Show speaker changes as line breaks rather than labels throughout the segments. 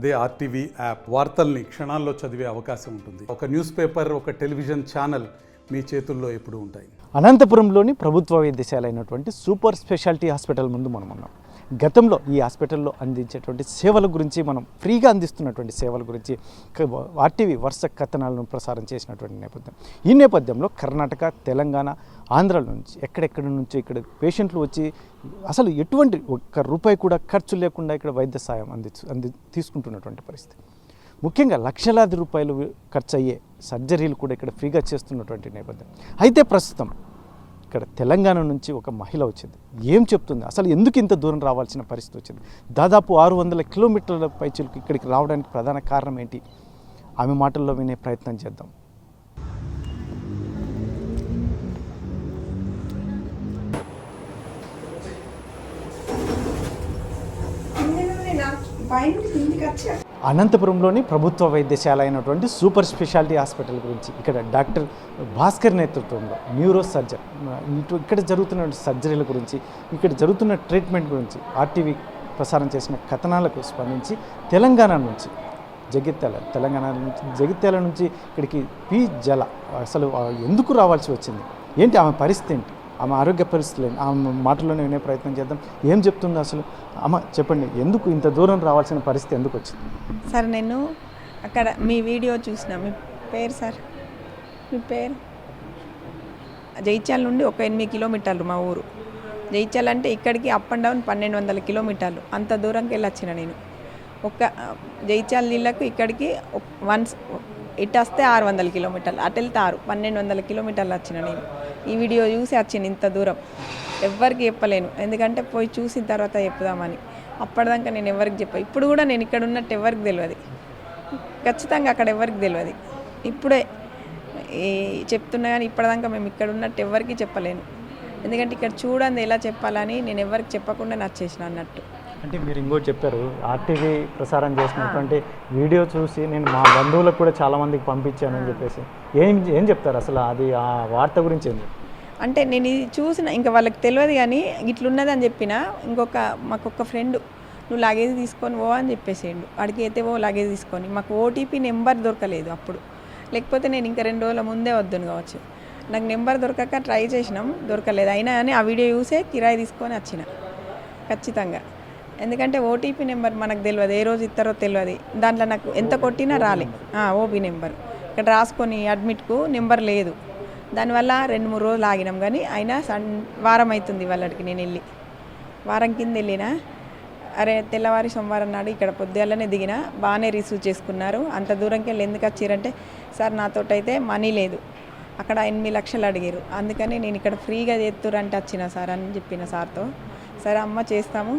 అదే RTV app వార్తల్ని క్షణాల్లో చదివే అవకాశం ఉంటుంది. ఒక న్యూస్ పేపర్, ఒక టెలివిజన్ ఛానల్ మీ చేతుల్లో ఎప్పుడూ ఉంటాయి.
అనంతపురంలోని ప్రభుత్వ వైద్యశాల అయినటువంటి సూపర్ స్పెషాలిటీ హాస్పిటల్ ముందు మనం ఉన్నాం. గతంలో ఈ హాస్పిటల్లో అందించేటువంటి సేవల గురించి, మనం ఫ్రీగా అందిస్తున్నటువంటి సేవల గురించి ఆర్టీవీ వరుస కథనాలను ప్రసారం చేసినటువంటి నేపథ్యం. ఈ నేపథ్యంలో కర్ణాటక, తెలంగాణ, ఆంధ్రాల నుంచి ఎక్కడెక్కడి నుంచి ఇక్కడ పేషెంట్లు వచ్చి అసలు ఎటువంటి ఒక్క రూపాయి కూడా ఖర్చు లేకుండా ఇక్కడ వైద్య సాయం తీసుకుంటున్నటువంటి పరిస్థితి. ముఖ్యంగా లక్షలాది రూపాయలు ఖర్చు అయ్యే సర్జరీలు కూడా ఇక్కడ ఫ్రీగా చేస్తున్నటువంటి నేపథ్యం. అయితే ప్రస్తుతం ఇక్కడ తెలంగాణ నుంచి ఒక మహిళ వచ్చింది. ఏం చెప్తుంది, అసలు ఎందుకు ఇంత దూరం రావాల్సిన పరిస్థితి వచ్చింది? దాదాపు 600 కిలోమీటర్ల పైచిలకు ఇక్కడికి రావడానికి ప్రధాన కారణం ఏంటి? ఆమె మాటల్లో వినే ప్రయత్నం చేద్దాం. అనంతపురంలోని ప్రభుత్వ వైద్యశాల అయినటువంటి సూపర్ స్పెషాలిటీ హాస్పిటల్ గురించి, ఇక్కడ డాక్టర్ భాస్కర్ నేతృత్వంలో న్యూరో సర్జన్ ఇక్కడ జరుగుతున్న సర్జరీల గురించి, ఇక్కడ జరుగుతున్న ట్రీట్మెంట్ గురించి ఆర్టీవీ ప్రసారం చేసిన కథనాలకు స్పందించి తెలంగాణ నుంచి జగిత్యాల నుంచి ఇక్కడికి పి జల అసలు ఎందుకు రావాల్సి వచ్చింది, ఏంటి ఆమె పరిస్థితి, ఏంటి ఆమె ఆరోగ్య పరిస్థితులు, ఆమె మాటల్లోనే వినే ప్రయత్నం చేద్దాం. ఏం చెప్తుందో అసలు అమ్మ చెప్పండి, ఎందుకు ఇంత దూరం రావాల్సిన పరిస్థితి ఎందుకు వచ్చింది?
సార్, నేను అక్కడ మీ వీడియో చూసిన. మీ పేరు సార్? మీ పేరు? జైత్యాల నుండి ఒక 8 కిలోమీటర్లు మా ఊరు. జైత్యాల అంటే ఇక్కడికి అప్ అండ్ డౌన్ 1200 కిలోమీటర్లు. అంత దూరంకి వెళ్ళి వచ్చిన నేను. ఒక జైత్యాల నీళ్ళకు ఇక్కడికి వన్స్ ఇటు వస్తే 600 కిలోమీటర్లు, అటు వెళ్తే 1200 కిలోమీటర్లు వచ్చిన నేను. ఈ వీడియో చూసి వచ్చింది ఇంత దూరం. ఎవ్వరికి చెప్పలేను, ఎందుకంటే పోయి చూసిన తర్వాత చెప్దామని. అప్పటిదాకా నేను ఎవరికి చెప్పాను. ఇప్పుడు కూడా నేను ఇక్కడ ఉన్నట్టు ఎవరికి తెలియదు, ఖచ్చితంగా అక్కడ ఎవరికి తెలియదు. ఇప్పుడే చెప్తున్నా కానీ ఇప్పటిదాకా మేము ఇక్కడ ఉన్నట్టు ఎవరికి చెప్పలేను, ఎందుకంటే ఇక్కడ చూడండి ఎలా చెప్పాలని నేను ఎవరికి చెప్పకుండా నచ్చేసిన అన్నట్టు.
అంటే మీరు ఇంకోటి చెప్పారు, ఆర్టీవీ ప్రసారం చేసినటువంటి వీడియో చూసి నేను మా బంధువులకు కూడా చాలామందికి పంపించాను అని చెప్పేసి ఏం చెప్తారు అసలు? అది ఆ వార్త గురించి ఏంది
అంటే నేను ఇది చూసిన, ఇంకా వాళ్ళకి తెలియదు కానీ ఇట్లున్నదని చెప్పిన. మాకొక ఫ్రెండ్, నువ్వు లగేజ్ తీసుకొని పో అని చెప్పేసేయండు. అడిగి అయితే ఓ లగేజ్ తీసుకొని, మాకు ఓటీపీ నెంబర్ దొరకలేదు అప్పుడు, లేకపోతే నేను ఇంకా 2 రోజుల ముందే వద్దును కావచ్చు. నాకు నెంబర్ దొరకక ట్రై చేసినాం, దొరకలేదు. అయినా కానీ ఆ వీడియో చూసే కిరాయి తీసుకొని వచ్చిన ఖచ్చితంగా. ఎందుకంటే ఓటీపీ నెంబర్ మనకు తెలియదు, ఏ రోజు ఇస్తారో తెలియదు. దాంట్లో నాకు ఎంత కొట్టినా రాలే ఓపీ నెంబర్. ఇక్కడ రాసుకొని అడ్మిట్కు నెంబర్ లేదు. దానివల్ల 2-3 రోజులు ఆగినాం. కానీ అయినా వారం అవుతుంది వాళ్ళకి నేను వెళ్ళి, వారం కింద వెళ్ళిన. అరే తెల్లవారి సోమవారం నాడు ఇక్కడ పొద్దుగాలనే దిగిన, బాగానే రిసీవ్ చేసుకున్నారు. అంత దూరంకి వెళ్ళి ఎందుకు వచ్చారంటే, సార్ నాతోటైతే మనీ లేదు, అక్కడ 8 లక్షలు అడిగారు, అందుకని నేను ఇక్కడ ఫ్రీగా చేస్తురంటే వచ్చిన సార్ అని చెప్పిన సార్తో. సరే అమ్మ చేస్తాము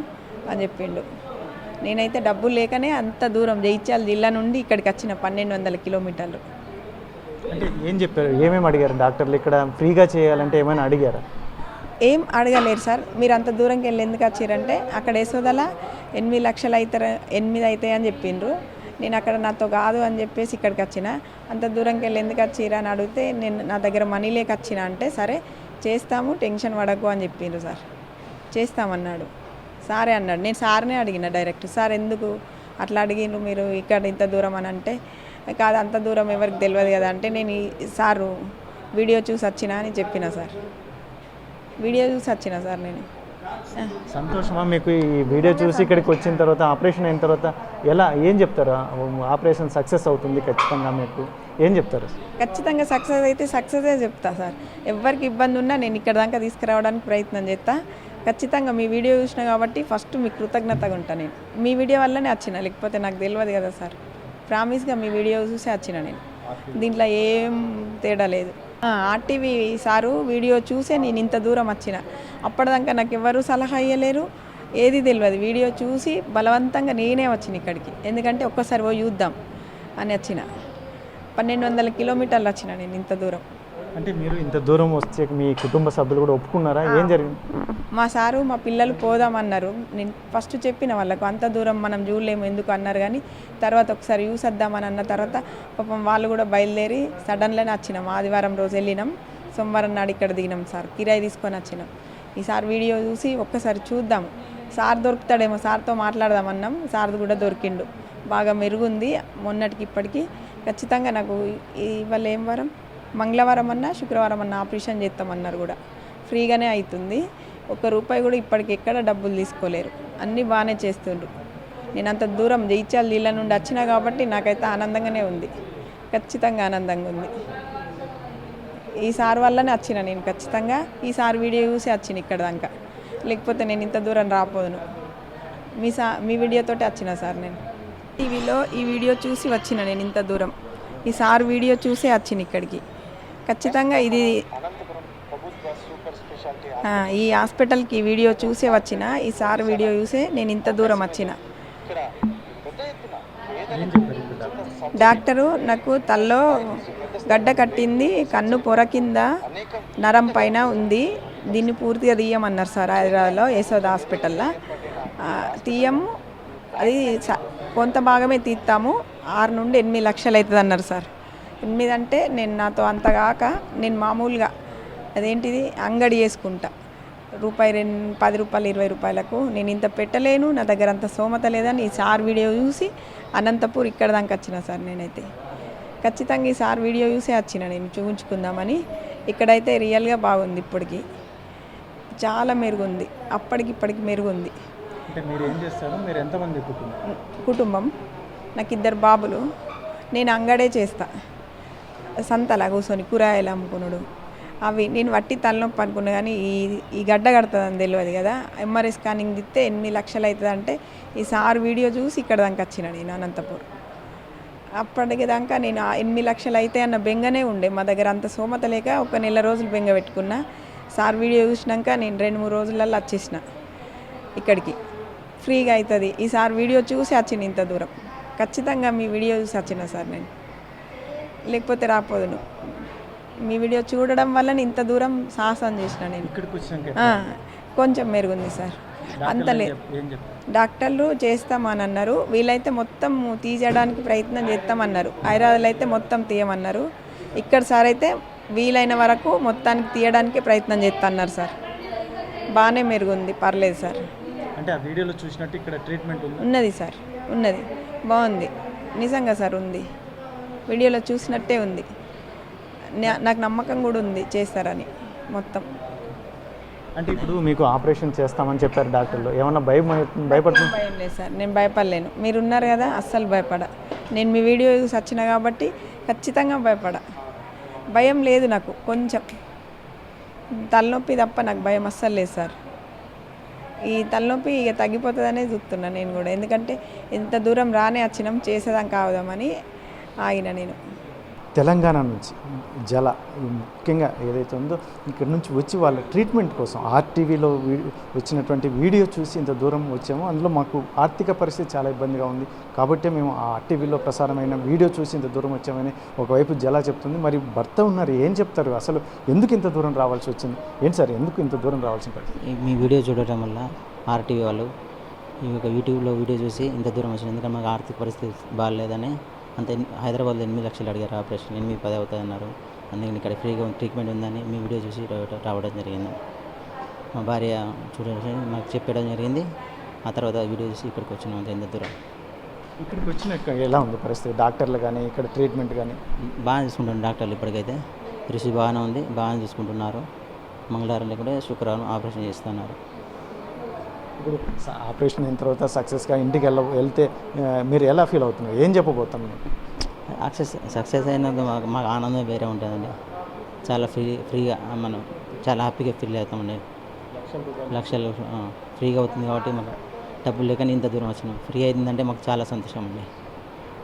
అని చెప్పిండు. నేనైతే డబ్బులు లేకనే అంత దూరం జైత్యాల జిల్లా నుండి ఇక్కడికి వచ్చిన 1200 కిలోమీటర్లు.
అంటే ఏం చెప్పారు, ఏమేమి అడిగారు డాక్టర్లు? ఇక్కడ ఫ్రీగా చేయాలంటే ఏమైనా అడిగారా?
ఏం అడగలేరు సార్. మీరు అంత దూరంకి వెళ్ళి ఎందుకు వచ్చారంటే, అక్కడ యశోదల 8 లక్షలు అవుతారు, 8 అవుతాయి అని చెప్పిండ్రు. నేను అక్కడ నాతో కాదు అని చెప్పేసి ఇక్కడికి వచ్చిన. అంత దూరంకి వెళ్ళి ఎందుకు వచ్చిరా అని అడిగితే, నేను నా దగ్గర మనీ లేక వచ్చిన అంటే, సరే చేస్తాము టెన్షన్ పడకు అని చెప్పిండ్రు సార్. చేస్తామన్నాడు. సారే అన్నాడు. నేను సార్నే అడిగిన డైరెక్ట్, సార్ ఎందుకు అట్లా అడిగిండ్రు మీరు ఇక్కడ ఇంత దూరం అని అంటే, కాదు అంత దూరం ఎవరికి తెలియదు కదా అంటే, నేను సారు వీడియో చూసి వచ్చిన అని చెప్పిన సార్. వీడియో చూసి వచ్చిన సార్ నేను.
సంతోషమా మీకు? ఈ వీడియో చూసి ఇక్కడికి వచ్చిన తర్వాత, ఆపరేషన్ అయిన తర్వాత ఏం చెప్తారు? ఆపరేషన్ సక్సెస్ అవుతుంది ఖచ్చితంగా, మీకు ఏం చెప్తారు?
ఖచ్చితంగా సక్సెస్ అయితే సక్సెసే చెప్తా సార్. ఎవరికి ఇబ్బంది ఉన్నా నేను ఇక్కడ దాకా తీసుకురావడానికి ప్రయత్నం చేస్తా ఖచ్చితంగా. మీ వీడియో చూసినా కాబట్టి ఫస్ట్ మీకు కృతజ్ఞతగా ఉంటాను నేను. మీ వీడియో వల్లనే వచ్చిన, లేకపోతే నాకు తెలియదు కదా సార్. ప్రామిస్గా మీ వీడియో చూసే వచ్చిన నేను, దీంట్లో ఏం తేడా లేదు. ఆర్టీవీ సారు వీడియో చూసే నేను ఇంత దూరం వచ్చిన. అప్పటిదాకా నాకు ఎవరు సలహా ఇవ్వలేరు, ఏది తెలియదు. వీడియో చూసి బలవంతంగా నేనే వచ్చిన ఇక్కడికి, ఎందుకంటే ఒక్కసారి పోయి చూద్దాం అని వచ్చిన. 1200 కిలోమీటర్లు వచ్చిన నేను ఇంత దూరం.
అంటే మీరు ఇంత దూరం వస్తే మీ కుటుంబ సభ్యులు కూడా ఒప్పుకున్నారా? ఏం జరిగింది?
మా సారు మా పిల్లలు పోదామన్నారు. నేను ఫస్ట్ చెప్పిన వాళ్ళకు, అంత దూరం మనం చూడలేము ఎందుకు అన్నారు. కానీ తర్వాత ఒకసారి చూసేద్దామని అన్న తర్వాత పాపం వాళ్ళు కూడా బయలుదేరి సడన్గానే వచ్చినాం. ఆదివారం రోజు వెళ్ళినాం, సోమవారం నాడు ఇక్కడ దిగినాం సార్. కిరాయి తీసుకొని వచ్చినాం. ఈసారి వీడియో చూసి ఒక్కసారి చూద్దాం, సార్ దొరుకుతాడేమో, సార్తో మాట్లాడదామన్నాం. సార్ కూడా దొరికిండు. బాగా మెరుగుంది మొన్నటికి ఇప్పటికి. ఖచ్చితంగా నాకు ఇవాళ ఏం వారం, మంగళవారం అన్నా శుక్రవారం అన్నా ఆపరేషన్ చేస్తామన్నారు కూడా. ఫ్రీగానే అవుతుంది. ₹1 కూడా ఇప్పటికి ఎక్కడ డబ్బులు తీసుకోలేరు. అన్నీ బాగానే చేస్తుండ్రు. నేను అంత దూరం జైత్యాల జిల్లా నుండి వచ్చినా కాబట్టి నాకైతే ఆనందంగానే ఉంది. ఖచ్చితంగా ఆనందంగా ఉంది. ఈ సార్ వల్లనే వచ్చిన నేను. ఖచ్చితంగా ఈ సార్ వీడియో చూసి వచ్చిన ఇక్కడ దాకా. లేకపోతే నేను ఇంత దూరం రాపోదును. మీ వీడియోతోటి వచ్చిన సార్ నేను. టీవీలో ఈ వీడియో చూసి వచ్చిన నేను ఇంత దూరం. ఈ సార్ వీడియో చూసే వచ్చిన ఇక్కడికి. ఖచ్చితంగా ఇది ఈ హాస్పిటల్కి వీడియో చూసే వచ్చిన. ఈ సార్ వీడియో చూసే నేను ఇంత దూరం వచ్చిన. డాక్టరు నాకు తల్లో గడ్డ కట్టింది, కన్ను పొర కింద నరం పైన ఉంది, దీన్ని పూర్తిగా తీయమన్నారు సార్. హైదరాబాద్లో యశోద హాస్పిటల్లో తీయము, అది కొంత భాగమే తీస్తాము, 6 నుండి 8 లక్షలు అవుతుంది అన్నారు సార్. 8 అంటే నేను నాతో అంత కాక నేను మామూలుగా అదేంటిది అంగడి చేసుకుంటా, ₹10, ₹20 నేను ఇంత పెట్టలేను, నా దగ్గర అంత స్తోమత లేదని ఈ సార్ వీడియో చూసి అనంతపూర్ ఇక్కడ దాకా వచ్చిన సార్. నేనైతే ఖచ్చితంగా ఈ సార్ వీడియో చూసే వచ్చిన నేను చూపించుకుందామని. ఇక్కడైతే రియల్గా బాగుంది. ఇప్పటికి చాలా మెరుగుంది, అప్పటికి ఇప్పటికి మెరుగుంది.
అంటే మీరు ఏం చేస్తారు? మీరు ఎంతమంది
కుటుంబం? నాకు 2 బాబులు. నేను అంగడే చేస్తా, సంతలా కూర్చొని కూరగాయలు అమ్ముకున్నాడు. అవి నేను వట్టి తలనొప్పి అనుకున్నా కానీ ఈ గడ్డ కడుతుందని తెలియదు కదా. ఎంఆర్ఐ స్కానింగ్ తిస్తే 8 లక్షలు అవుతుంది అంటే ఈ సార్ వీడియో చూసి ఇక్కడ దాకా వచ్చిన నేను అనంతపూర్. అప్పటికి దాకా నేను 8 లక్షలు అయితే అన్న బెంగనే ఉండే. మా దగ్గర అంత స్తోమత లేక 1 నెల రోజులు బెంగ పెట్టుకున్నా. సార్ వీడియో చూసినాక నేను 2-3 రోజులలో వచ్చేసిన ఇక్కడికి. ఫ్రీగా అవుతుంది ఈ సార్ వీడియో చూసి వచ్చిన ఇంత దూరం. ఖచ్చితంగా మీ వీడియో చూసి వచ్చిన సార్ నేను, లేకపోతే రాపోదును. మీ వీడియో చూడడం వల్ల ఇంత దూరం సాహసం చేసిన నేను. కొంచెం మెరుగుంది సార్, అంత లేదు. డాక్టర్లు చేస్తామని అన్నారు, వీలైతే మొత్తం తీసేయడానికి ప్రయత్నం చేస్తామన్నారు. హైదరాబాద్లో అయితే మొత్తం తీయమన్నారు. ఇక్కడ సార్ అయితే వీలైన వరకు మొత్తానికి తీయడానికి ప్రయత్నం చేస్తున్నారు సార్. బాగానే మెరుగుంది, పర్లేదు సార్.
అంటే ఆ వీడియోలో చూసినట్టు ఇక్కడ ట్రీట్మెంట్
ఉన్నది సార్, ఉన్నది, బాగుంది నిజంగా సార్, ఉంది. వీడియోలో చూసినట్టే ఉంది. నాకు నమ్మకం కూడా ఉంది చేస్తారని మొత్తం.
అంటే ఇప్పుడు మీకు ఆపరేషన్ చేస్తామని చెప్పారు డాక్టర్లు, ఏమన్నా భయపడుతుంది?
భయం లేదు సార్, నేను భయపడలేను. మీరు ఉన్నారు కదా, అస్సలు భయపడ. నేను మీ వీడియో చూసి వచ్చిన కాబట్టి ఖచ్చితంగా భయపడ. భయం లేదు నాకు, కొంచెం తలనొప్పి తప్ప నాకు భయం అస్సలు లేదు సార్. ఈ తలనొప్పి ఇక తగ్గిపోతుందనే చూస్తున్నా నేను కూడా. ఎందుకంటే ఇంత దూరం రానే వచ్చినాం, చేసేదాం కావదామని ఆగిన నేను.
తెలంగాణ నుంచి ముఖ్యంగా ఏదైతే ఉందో ఇక్కడ నుంచి వచ్చి వాళ్ళ ట్రీట్మెంట్ కోసం ఆర్టీవీలో వచ్చినటువంటి వీడియో చూసి ఇంత దూరం వచ్చాము. అందులో మాకు ఆర్థిక పరిస్థితి చాలా ఇబ్బందిగా ఉంది కాబట్టి మేము ఆ ఆర్టీవీలో ప్రసారమైన వీడియో చూసి ఇంత దూరం వచ్చామని ఒకవైపు జలా చెప్తుంది. మరి భర్త ఉన్నారు, ఏం చెప్తారు? అసలు ఎందుకు ఇంత దూరం రావాల్సి వచ్చింది? ఏంటి సార్, ఎందుకు ఇంత దూరం రావాల్సిన పరిస్థితి?
మీ వీడియో చూడటం వల్ల ఆర్టీవీ వాళ్ళు ఈ యొక్క యూట్యూబ్లో వీడియో చూసి ఇంత దూరం వచ్చింది. ఎందుకంటే మాకు ఆర్థిక పరిస్థితి బాగాలేదని అంత హైదరాబాద్లో 8 లక్షలు అడిగారు, ఆపరేషన్ 8-10 అవుతుంది అన్నారు. అందుకని ఇక్కడ ఫ్రీగా ట్రీట్మెంట్ ఉందని మీ వీడియో చూసి రావడం జరిగింది. మా భార్య చూడండి మాకు చెప్పడం జరిగింది. ఆ తర్వాత వీడియో చూసి ఇక్కడికి వచ్చినాం. ఎంత దూరం
ఇక్కడికి వచ్చిన ఎలా ఉంది పరిస్థితి? డాక్టర్లు కానీ ఇక్కడ ట్రీట్మెంట్ కానీ
బాగా చూసుకుంటున్నారు డాక్టర్లు. ఇప్పటికైతే రిసీవ్ బాగానే ఉంది, బాగానే చూసుకుంటున్నారు. మంగళవారం లేకుంటే శుక్రవారం ఆపరేషన్ చేస్తున్నారు.
ఇప్పుడు ఆపరేషన్ అయిన తర్వాత సక్సెస్గా ఇంటికి వెళ్తే మీరు ఎలా ఫీల్ అవుతున్నారు? ఏం చెప్పబోతాం?
సక్సెస్ అయినందుకు మాకు ఆనందం వేరే ఉంటుందండి. చాలా ఫ్రీగా మనం చాలా హ్యాపీగా ఫీల్ అవుతామండి. లక్షలు ఫ్రీగా అవుతుంది కాబట్టి మాకు డబ్బులు లేకని ఇంత దూరం వచ్చినాం. ఫ్రీ అయిందంటే మాకు చాలా సంతోషం అండి.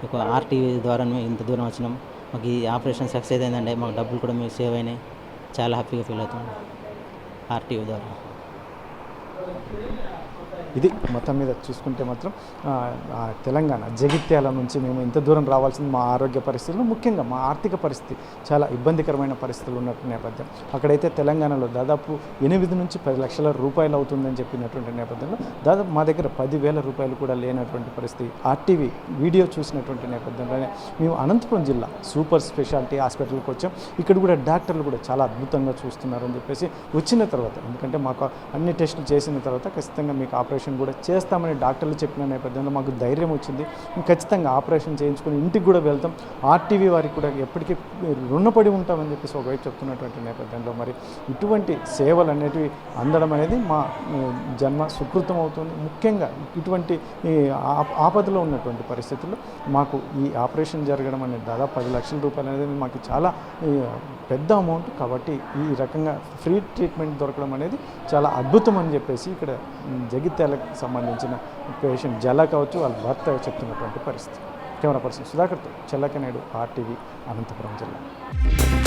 ఎక్కువ ఆర్టీవీ ద్వారా ఇంత దూరం వచ్చినాం. మాకు ఈ ఆపరేషన్ సక్సెస్ అయిందంటే మాకు డబ్బులు కూడా మేము సేవ్ అయినాయి. చాలా హ్యాపీగా ఫీల్ అవుతాం ఆర్టీవీ ద్వారా.
ఇది మొత్తం మీద చూసుకుంటే మాత్రం తెలంగాణ జగిత్యాల నుంచి మేము ఇంత దూరం రావాల్సింది మా ఆరోగ్య పరిస్థితులు, ముఖ్యంగా మా ఆర్థిక పరిస్థితి చాలా ఇబ్బందికరమైన పరిస్థితులు ఉన్నటువంటి నేపథ్యం. అక్కడైతే తెలంగాణలో దాదాపు 8 నుంచి 10 లక్షల రూపాయలు అవుతుందని చెప్పినటువంటి నేపథ్యంలో దాదాపు మా దగ్గర 10,000 రూపాయలు కూడా లేనటువంటి పరిస్థితి. ఆర్టీవీ వీడియో చూసినటువంటి నేపథ్యంలోనే మేము అనంతపురం జిల్లా సూపర్ స్పెషాలిటీ హాస్పిటల్కి వచ్చాం. ఇక్కడ కూడా డాక్టర్లు కూడా చాలా అద్భుతంగా చూస్తున్నారని చెప్పేసి వచ్చిన తర్వాత, ఎందుకంటే మాకు అన్ని టెస్టులు చేసిన తర్వాత ఖచ్చితంగా మీకు ఆపరేషన్ కూడా చేస్తామని డాక్టర్లు చెప్పిన నేపథ్యంలో మాకు ధైర్యం వచ్చింది. ఖచ్చితంగా ఆపరేషన్ చేయించుకొని ఇంటికి కూడా వెళ్తాం, ఆర్టీవీ వారికి కూడా ఎప్పటికీ రుణపడి ఉంటామని చెప్పేసి ఒకవైపు చెప్తున్నటువంటి నేపథ్యంలో మరి ఇటువంటి సేవలు అనేటివి అందడం అనేది మా జన్మ సుకృతం అవుతుంది. ముఖ్యంగా ఇటువంటి ఆపదలో ఉన్నటువంటి పరిస్థితుల్లో మాకు ఈ ఆపరేషన్ జరగడం అనేది దాదాపు 10 లక్షల రూపాయలు అనేది మాకు చాలా పెద్ద అమౌంట్. కాబట్టి ఈ రకంగా ఫ్రీ ట్రీట్మెంట్ దొరకడం అనేది చాలా అద్భుతం అని చెప్పేసి ఇక్కడ జగిత్యాలకు సంబంధించిన పేషెంట్ జల కావచ్చు వాళ్ళ భర్త చెప్తున్నటువంటి పరిస్థితి. కెమెరా పర్సన్ సుధాకర్తో చెల్లకనేడు, RTV, అనంతపురం జిల్లా.